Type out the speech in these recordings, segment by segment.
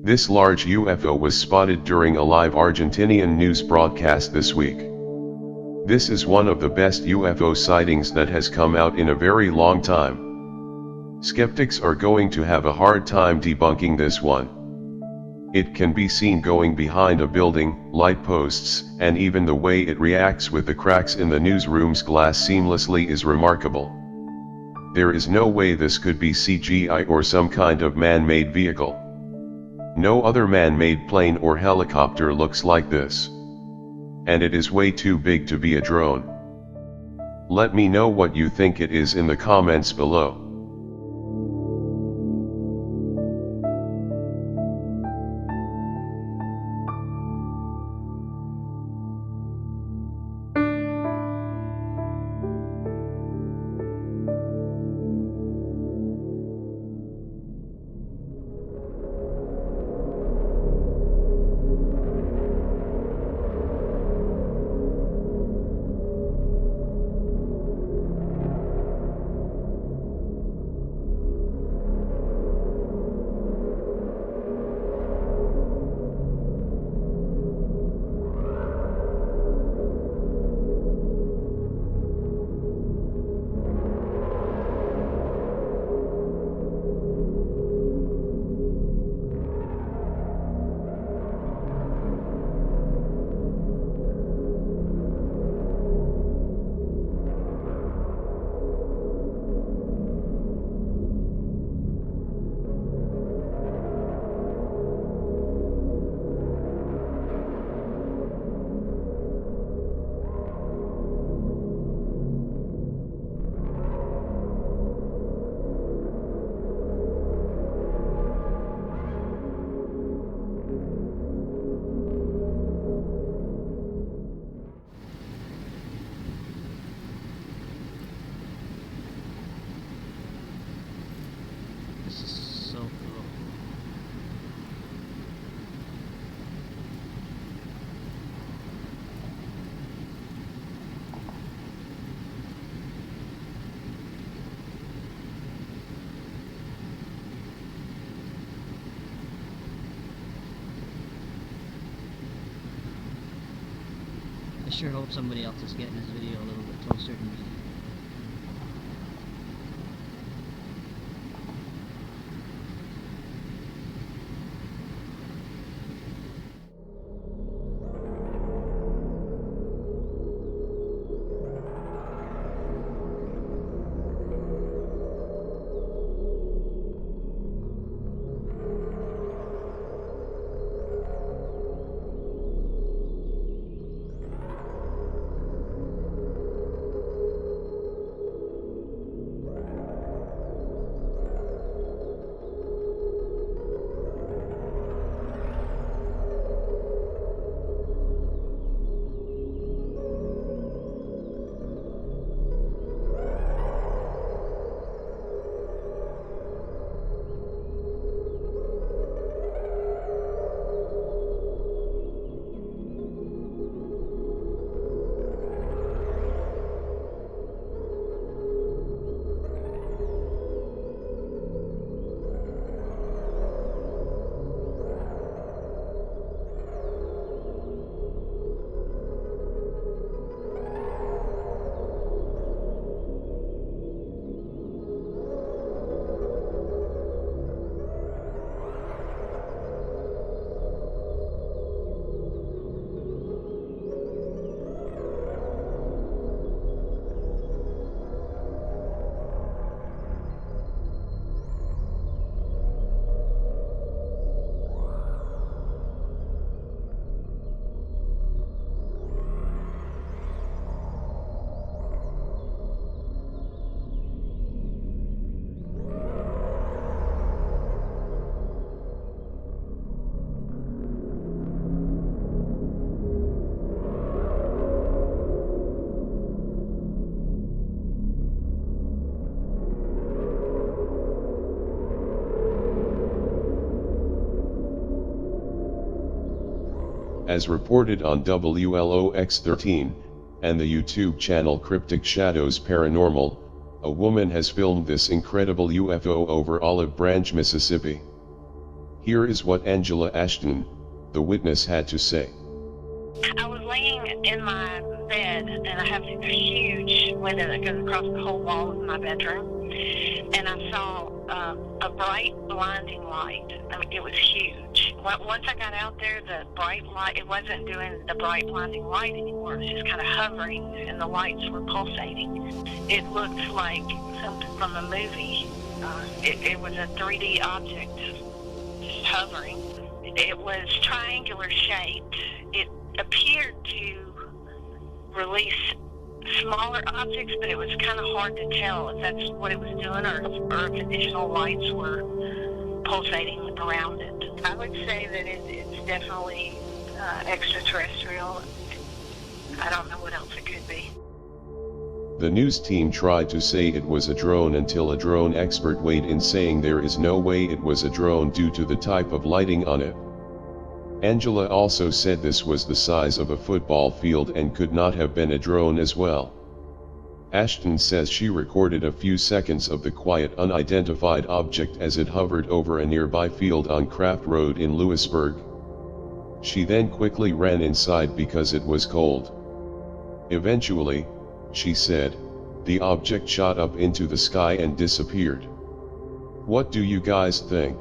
This large UFO was spotted during a live Argentinian news broadcast this week. This is one of the best UFO sightings that has come out in a very long time. Skeptics are going to have a hard time debunking this one. It can be seen going behind a building, light posts, and even the way it reacts with the cracks in the newsroom's glass seamlessly is remarkable. There is no way this could be CGI or some kind of man-made vehicle. No other man-made plane or helicopter looks like this. And it is way too big to be a drone. Let me know what you think it is in the comments below. I sure hope somebody else is getting this video a little bit closer to me. As reported on WLOX13, and the YouTube channel Cryptic Shadows Paranormal, a woman has filmed this incredible UFO over Olive Branch, Mississippi. Here is what Angela Ashton, the witness, had to say. I was laying in my bed, and I have a huge window that goes across the whole wall of my bedroom, and I saw a bright, blinding light. I mean, it was huge. Once I got out there, the bright light, it wasn't doing the bright, blinding light anymore. It was just kind of hovering, and the lights were pulsating. It looked like something from a movie. It was a 3D object, just hovering. It was triangular shaped. It appeared to release smaller objects, but it was kind of hard to tell if that's what it was doing or if additional lights were pulsating around it. I would say that it's definitely extraterrestrial. I don't know what else it could be. The news team tried to say it was a drone until a drone expert weighed in, saying there is no way it was a drone due to the type of lighting on it. Angela also said this was the size of a football field and could not have been a drone as well. Ashton says she recorded a few seconds of the quiet unidentified object as it hovered over a nearby field on Craft Road in Lewisburg. She then quickly ran inside because it was cold. Eventually, she said, the object shot up into the sky and disappeared. What do you guys think?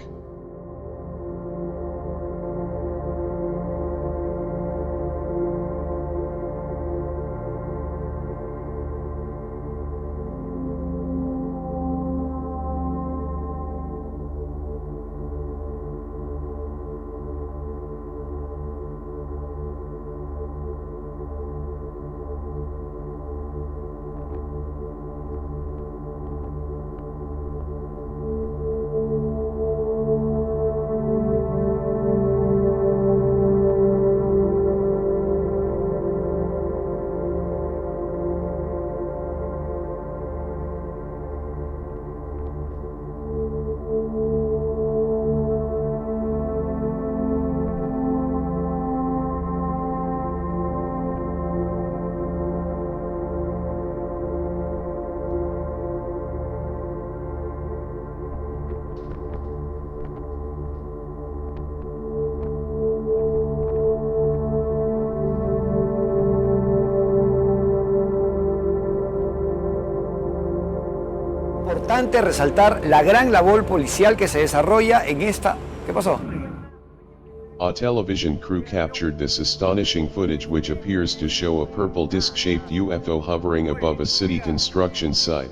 Importante resaltar la gran labor policial que se desarrolla en esta... ¿Qué pasó? A television crew captured this astonishing footage, which appears to show a purple disc-shaped UFO hovering above a city construction site.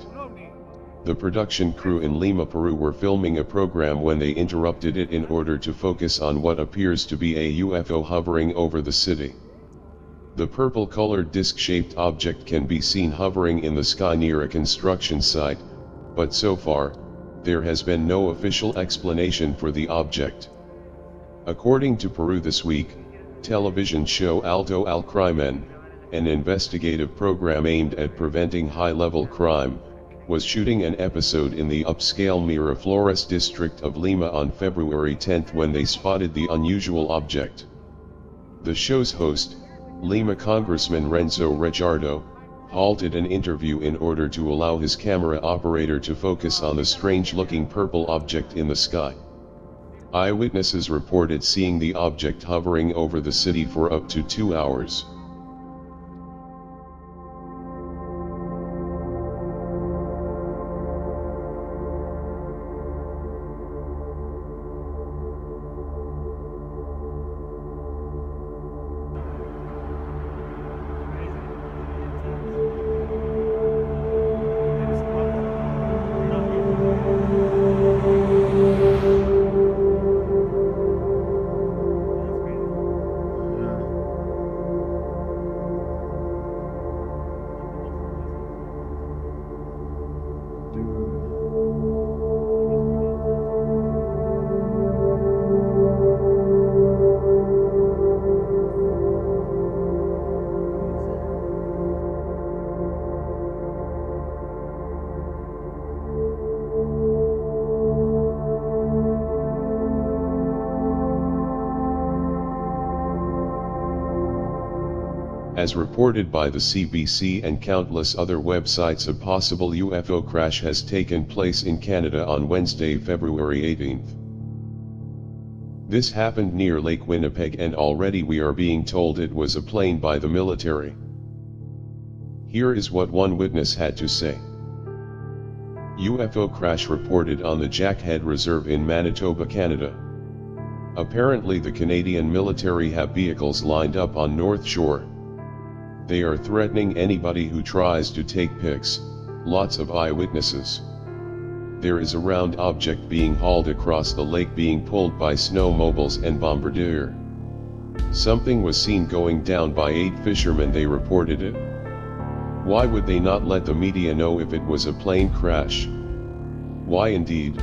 The production crew in Lima, Peru were filming a program when they interrupted it in order to focus on what appears to be a UFO hovering over the city. The purple-colored disc-shaped object can be seen hovering in the sky near a construction site, but so far, there has been no official explanation for the object. According to Peru This Week, television show Alto al Crimen, an investigative program aimed at preventing high-level crime, was shooting an episode in the upscale Miraflores district of Lima on February 10 when they spotted the unusual object. The show's host, Lima Congressman Renzo Rejardo, halted an interview in order to allow his camera operator to focus on the strange-looking purple object in the sky. Eyewitnesses reported seeing the object hovering over the city for up to 2 hours. As reported by the CBC and countless other websites, a possible UFO crash has taken place in Canada on Wednesday, February 18. This happened near Lake Winnipeg, and already we are being told it was a plane by the military. Here is what one witness had to say. UFO crash reported on the Jackhead Reserve in Manitoba, Canada. Apparently the Canadian military have vehicles lined up on North Shore. They are threatening anybody who tries to take pics. Lots of eyewitnesses. There is a round object being hauled across the lake being pulled by snowmobiles and bombardier. Something was seen going down by 8 fishermen, they reported it. Why would they not let the media know if it was a plane crash? Why indeed?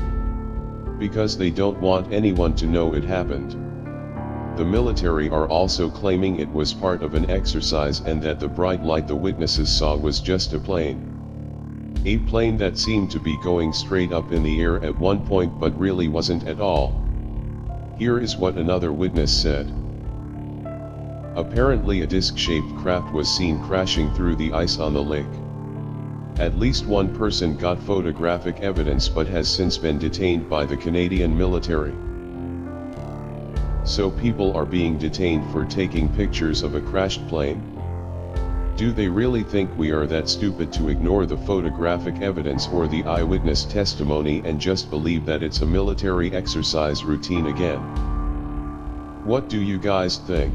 Because they don't want anyone to know it happened. The military are also claiming it was part of an exercise and that the bright light the witnesses saw was just a plane. A plane that seemed to be going straight up in the air at one point but really wasn't at all. Here is what another witness said. Apparently a disc-shaped craft was seen crashing through the ice on the lake. At least one person got photographic evidence but has since been detained by the Canadian military. So people are being detained for taking pictures of a crashed plane. Do they really think we are that stupid to ignore the photographic evidence or the eyewitness testimony and just believe that it's a military exercise routine again? What do you guys think?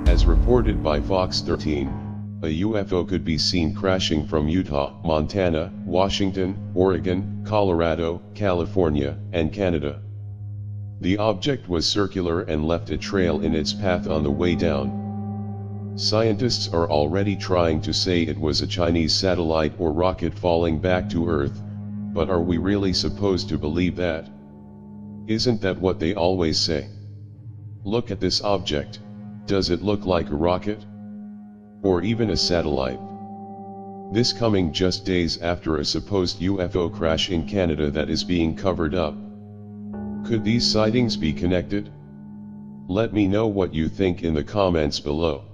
As reported by Fox 13, a UFO could be seen crashing from Utah, Montana, Washington, Oregon, Colorado, California, and Canada. The object was circular and left a trail in its path on the way down. Scientists are already trying to say it was a Chinese satellite or rocket falling back to Earth, but are we really supposed to believe that? Isn't that what they always say? Look at this object. Does it look like a rocket? Or even a satellite? This coming just days after a supposed UFO crash in Canada that is being covered up. Could these sightings be connected? Let me know what you think in the comments below.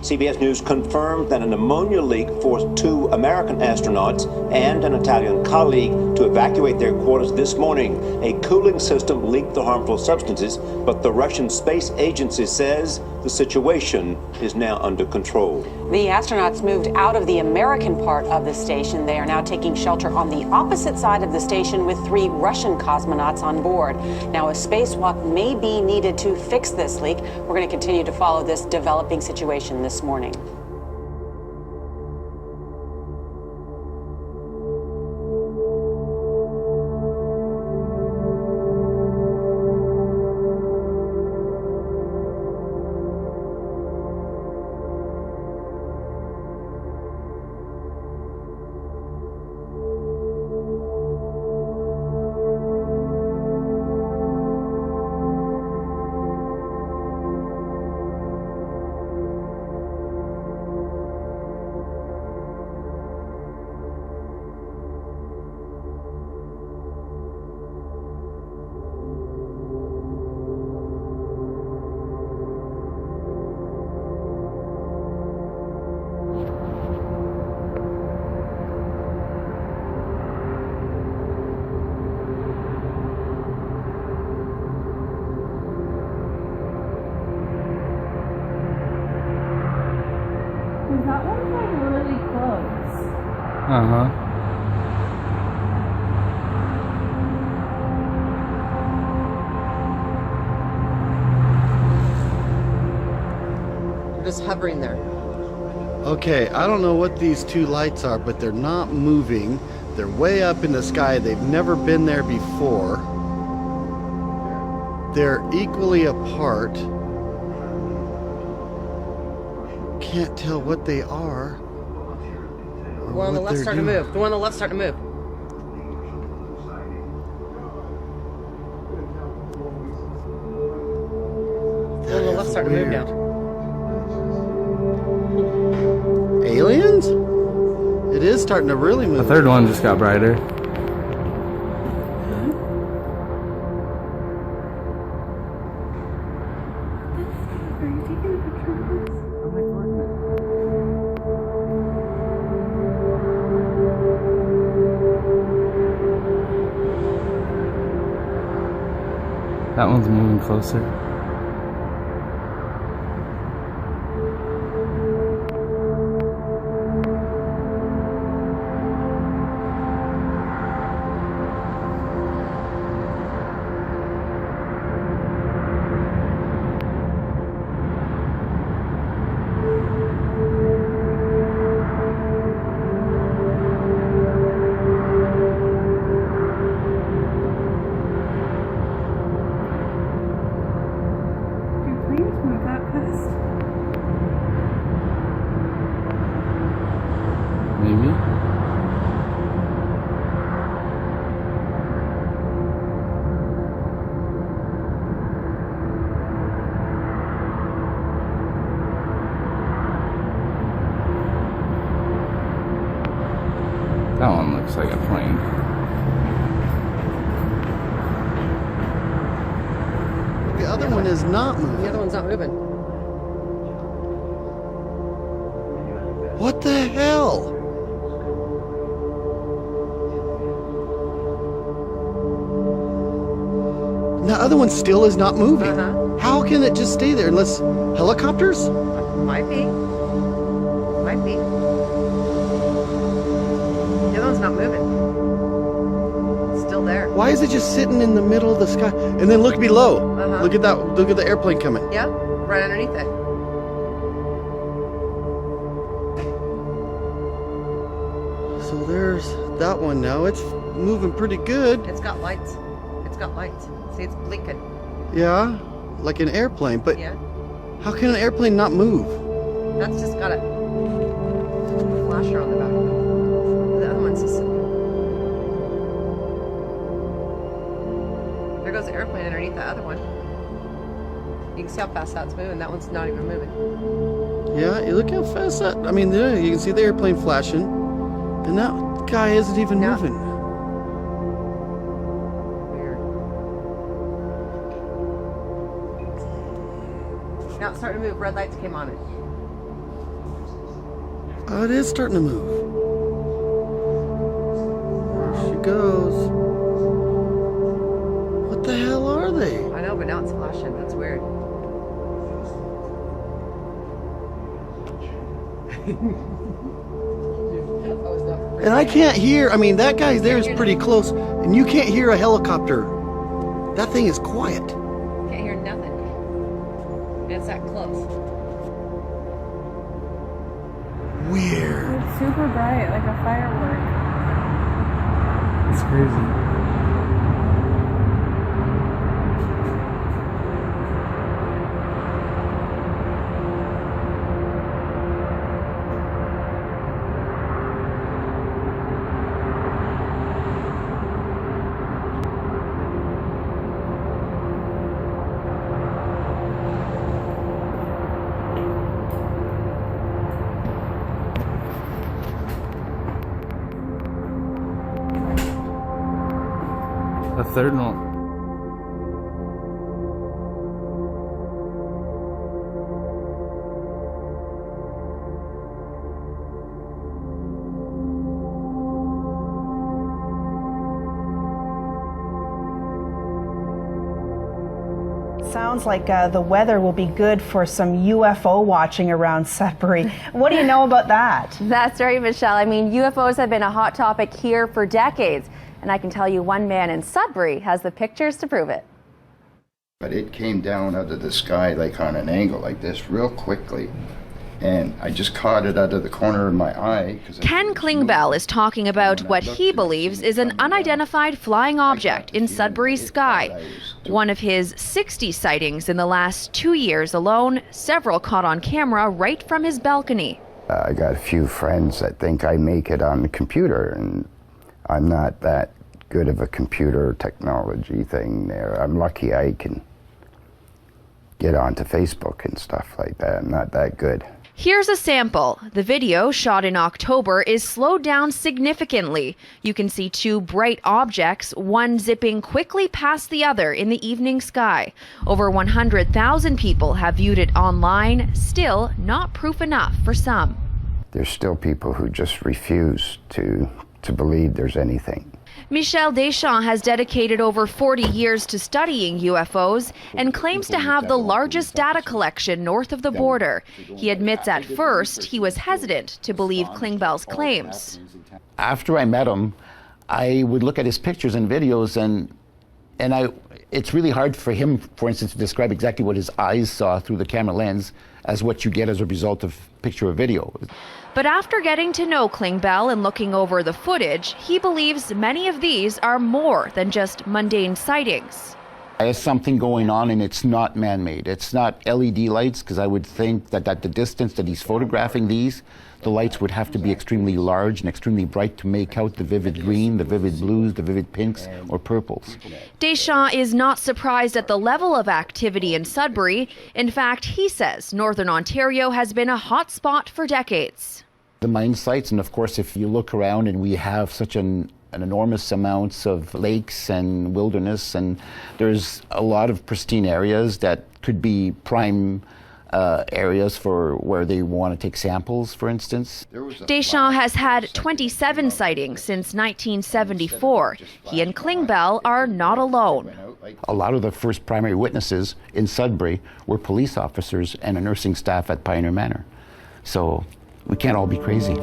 CBS News confirmed that an ammonia leak forced 2 American astronauts and an Italian colleague to evacuate their quarters this morning. A cooling system leaked the harmful substances, but the Russian Space Agency says the situation is now under control. The astronauts moved out of the American part of the station. They are now taking shelter on the opposite side of the station with 3 Russian cosmonauts on board. Now, a spacewalk may be needed to fix this leak. We're going to continue to follow this developing situation this morning. That one's like really close. Uh-huh. just hovering there. Okay, I don't know what these two lights are, but they're not moving. They're way up in the sky. They've never been there before. They're equally apart. Can't tell what they are. The one on the left's starting to move. The one on the left's starting to move. The one on the left's starting to move now. Aliens? It is starting to really move. The third one just got brighter. Are you taking a picture of this? That one's moving closer. Maybe. That one looks like a plane. The other one is not moving. The other one's not moving. What the hell? The other one still is not moving. How can it just stay there unless helicopters? Might be. Might be. The other one's not moving. It's still there. Why is it just sitting in the middle of the sky? And then look below. Look at that. Look at the airplane coming. Yeah, right underneath it. So there's that one now. It's moving pretty good. It's got lights. It's got lights. See, it's blinking. Yeah, like an airplane. But Yeah. how can an airplane not move? That's just got a flasher on the back of it. The other one's just sitting. There goes the airplane underneath the other one. You can see how fast that's moving. That one's not even moving. Yeah, you look how fast that. I mean, there you can see the airplane flashing, and that guy isn't even moving. Weird. Now it's starting to move. Red lights came on it. Oh, it is starting to move. There she goes. What the hell are they? I know, but now it's flashing. That's weird. And I can't hear. I mean, that guy there is pretty close, and you can't hear a helicopter. That thing is quiet. Can't hear nothing. And it's that close. Weird. It's super bright, like a firework. It's crazy. The third one. Sounds like the weather will be good for some UFO watching around Sudbury. What do you know about that? That's right, Michelle. I mean, UFOs have been a hot topic here for decades. And I can tell you one man in Sudbury has the pictures to prove it. But it came down out of the sky like on an angle like this real quickly. and I just caught it out of the corner of my eye. Ken Klingbeil is talking about what he believes is an unidentified flying object in Sudbury's sky. One of his 60 sightings in the last 2 years alone, several caught on camera right from his balcony. I got a few friends that think I make it on the computer, and I'm not that good of a computer technology thing there. I'm lucky I can get onto Facebook and stuff like that. I'm not that good. Here's a sample. The video, shot in October, is slowed down significantly. You can see two bright objects, one zipping quickly past the other in the evening sky. Over 100,000 people have viewed it online, still not proof enough for some. There's still people who just refuse to believe there's anything. Michel Deschamps has dedicated over 40 years to studying UFOs and claims to have the largest data collection north of the border. He admits at first he was hesitant to believe Klingbeil's claims. After I met him, I would look at his pictures and videos, and it's really hard for him, for instance, to describe exactly what his eyes saw through the camera lens as what you get as a result of picture or video. But after getting to know Klingbeil and looking over the footage, he believes many of these are more than just mundane sightings. There's something going on, and it's not man-made. It's not LED lights, because I would think that at the distance that he's photographing these, the lights would have to be extremely large and extremely bright to make out the vivid green, the vivid blues, the vivid pinks or purples. Deschamps is not surprised at the level of activity in Sudbury. In fact, he says Northern Ontario has been a hot spot for decades. The mine sites, and of course if you look around, and we have such an enormous amounts of lakes and wilderness, and there's a lot of pristine areas that could be prime areas for where they want to take samples, for instance. Deschamps has had 27 sightings since 1974. He and Klingbeil are not alone. A lot of the first primary witnesses in Sudbury were police officers and a nursing staff at Pioneer Manor. So we can't all be crazy.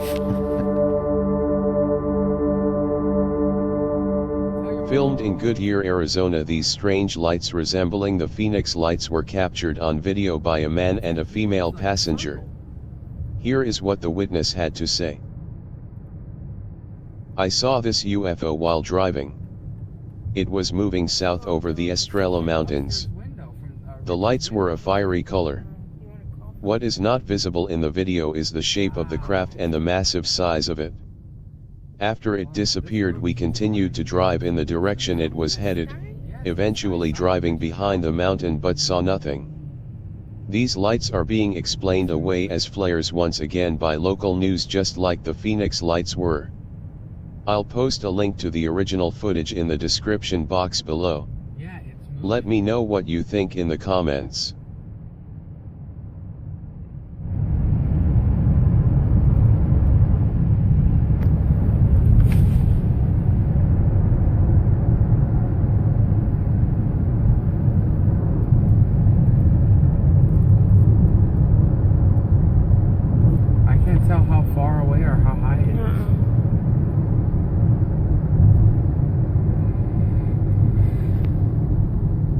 Filmed in Goodyear, Arizona, these strange lights resembling the Phoenix lights were captured on video by a man and a female passenger. Here is what the witness had to say. I saw this UFO while driving. It was moving south over the Estrella Mountains. The lights were a fiery color. What is not visible in the video is the shape of the craft and the massive size of it. After it disappeared, we continued to drive in the direction it was headed, eventually driving behind the mountain but saw nothing. These lights are being explained away as flares once again by local news, just like the Phoenix lights were. I'll post a link to the original footage in the description box below. Let me know what you think in the comments.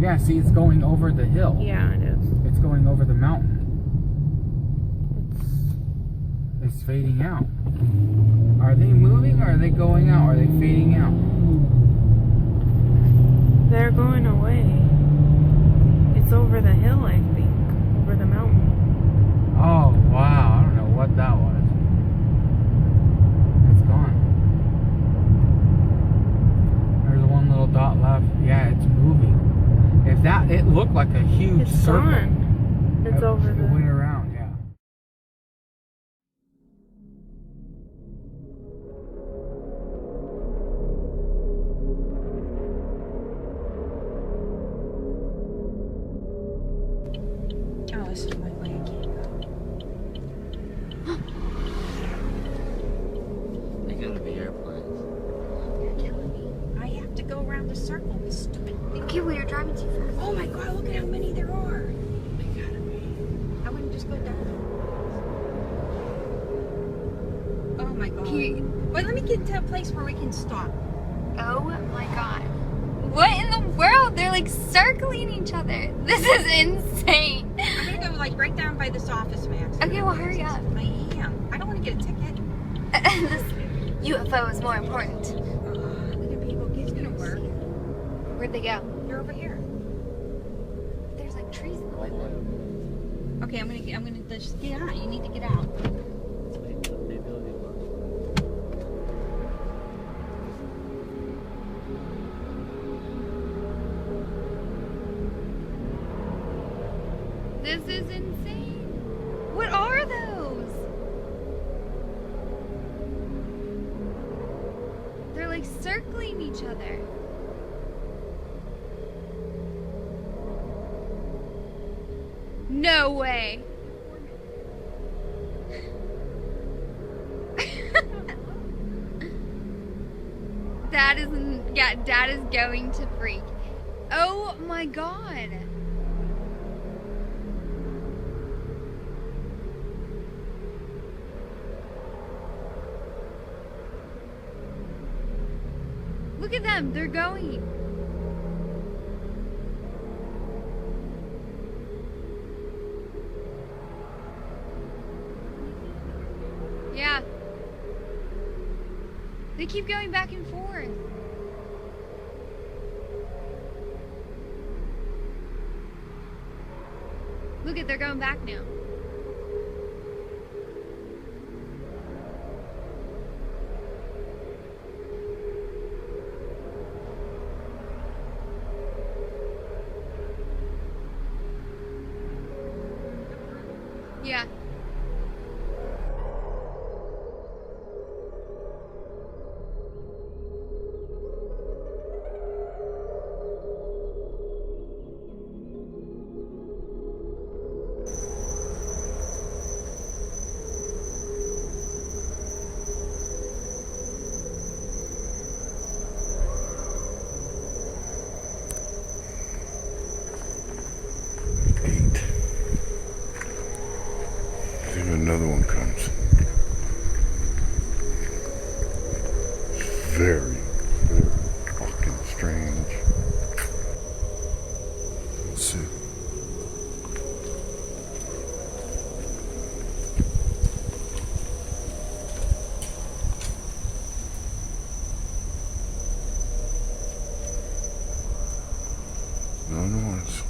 Yeah, see, it's going over the hill. Yeah, it is. It's going over the mountain. It's fading out. Are they moving or are they going out? Are they fading out? They're going away. It's over the hill, I think. Over the mountain. Oh, wow. I don't know what that was. It's gone. There's one little dot left. Yeah, it's moving. If that, it looked like a huge circle. Gone. It's over the... It went around, yeah. Oh, this is my way I can't go. They gotta be airplanes. You're killing me. I have to go around the circle. This stupid thing. Okay, well, you're driving too fast. Oh my god, look at how many there are. They gotta be. I want to just go down. Oh my god. Wait, let me get to a place where we can stop. Oh my god. What in the world? They're like circling each other. This is insane. I'm gonna go like right down by this office, Max. Okay, well, hurry up. I am. I don't want to get a ticket. This UFO is more important. Look at people. It's gonna work. Where'd they go? They're over here. There's like trees in the way. Okay, I'm gonna just get out. You need to get out. This is insane. What are those? They're like circling each other. No way. Dad is going to freak. Oh my God. Look at them, they're going. Yeah. They keep going back and forth. Look at, they're going back now. Yeah. Another one comes. Very, very fucking strange. Let's see. No noise.